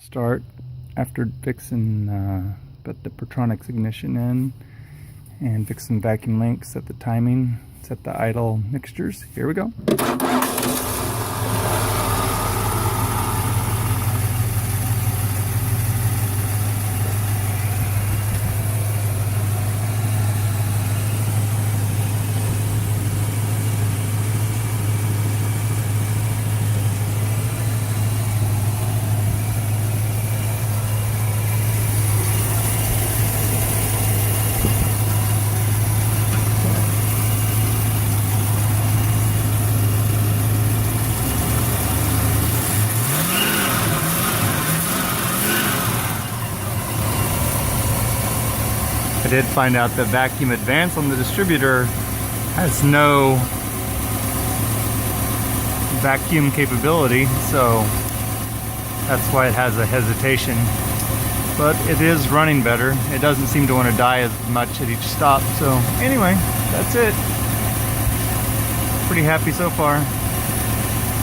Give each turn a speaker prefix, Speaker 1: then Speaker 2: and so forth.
Speaker 1: Start after fixing, put the pertronix ignition in and fix some vacuum links, set the timing, set the idle mixtures. Here we go. I did find out that Vacuum Advance on the distributor has no vacuum capability, so that's why it has a hesitation. But it is running better. It doesn't seem to want to die as much at each stop. So anyway, that's it. Pretty happy so far.